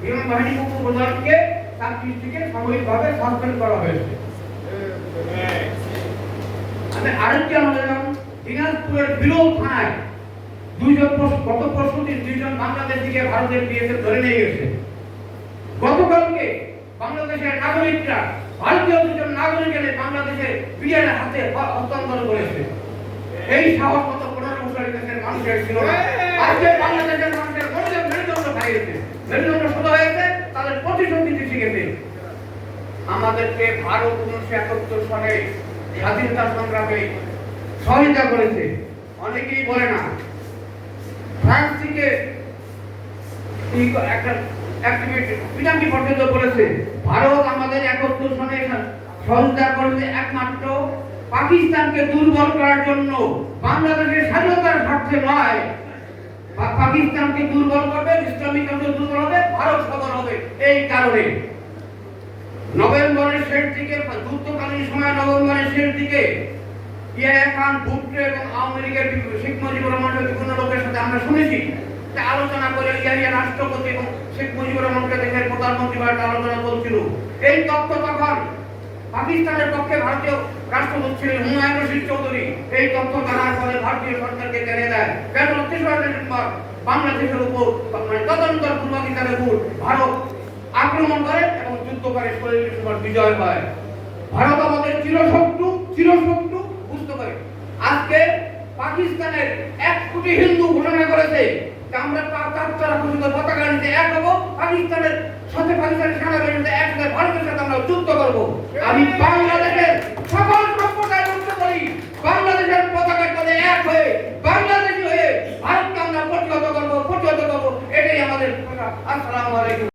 বিমান বাহিনী উপপ্রধানকে চাকরি থেকে সাময়িকভাবে সাসপেন্ড করা হয়েছে। আমি আরেকটি আলোচনা, দিনাজপুরের বিরল থানায় গত পরশুদিন দুইজন বাংলাদেশিকে ভারতের বিএসএফ ধরে নিয়ে গেছে। গতকালকে বাংলাদেশের নাগরিকরা ভারতীয় দুজন নাগরিক এনে বাংলাদেশের বিডিআরের হাতে হস্তান্তর করেছে। এই সাহস মতো 15 বছরের দেশের মানুষের ছিল না। আজকে বাংলাদেশের মানুষের গরিব মেরুদণ্ড খাইয়েছে, মেরুদণ্ড সোজা হয়েছে, তাদের প্রতিশোধ নিতে শিখেছে। আমাদেরকে ভারত 1971 সালে স্বাধীনতা সংগ্রামে সহায়তা করেছে। অনেকেই বলে না, ফ্রান্স থেকে একটা পিনাকি পর্যন্ত বলেছে ভারত আমাদের 71 সনে সহায়তা করেছে একমাত্র পাকিস্তানকে দুর্বল করার জন্য, বাংলাদেশের স্বাধীনতার স্বার্থে নয়। পাকিস্তানকে দুর্বল করবে, ইসলামিক রাষ্ট্র দুর্বল হবে, ভারত সবল হবে। এই কারণে নভেম্বরের শেষ দিকে, যুদ্ধকালীন সময় নভেম্বরের শেষ দিকে ইয়াহিয়া খান ভুট্টো এবং আওয়ামী লীগের শেখ মুজিবুর রহমানের বিভিন্ন লোকের সাথে আমরা শুনেছি আলোচনা করে ইয়াহিয়া রাষ্ট্রপতি এবং শেখ মুজিবুর রহমানকে দেখে প্রধানমন্ত্রী বাড়িতে আলোচনা চলছিল। এই তথ্য তখন পাকিস্তানের পক্ষে ভারতীয় রাষ্ট্রদূত ছিলেন হুমায়ুন রশিদ চৌধুরী। এই তথ্য জানার পরে ভারতীয় সরকারকে জানিয়ে দেয় কেন ৩রা ডিসেম্বর বাংলাদেশের উপর তদন্তর পূর্বাধিকারের উপর ভারত আক্রমণ করে এবং যুদ্ধ করে ১৬ ডিসেম্বর বিজয় হয়। ভারত আমাদের চিরশত্রু বুঝতে পারে। আজকে পাকিস্তানের ১ কোটি হিন্দু ঘোষণা করেছে আমরা পতাকা নিতে এক হবো, পাকিস্তানের সাথে পাকিস্তানের সেনাবাহিনীতে একসাথে ভারতের সাথে আমরা যুদ্ধ করবো। আমি বাংলাদেশের সকল সম্প্রদায় বলতে পারি, বাংলাদেশের পতাকার তলে এক হয়ে বাংলাদেশী হয়ে ভারতকে আমরা প্রতিহত করবো। এটাই আমাদের। আসসালামু আলাইকুম।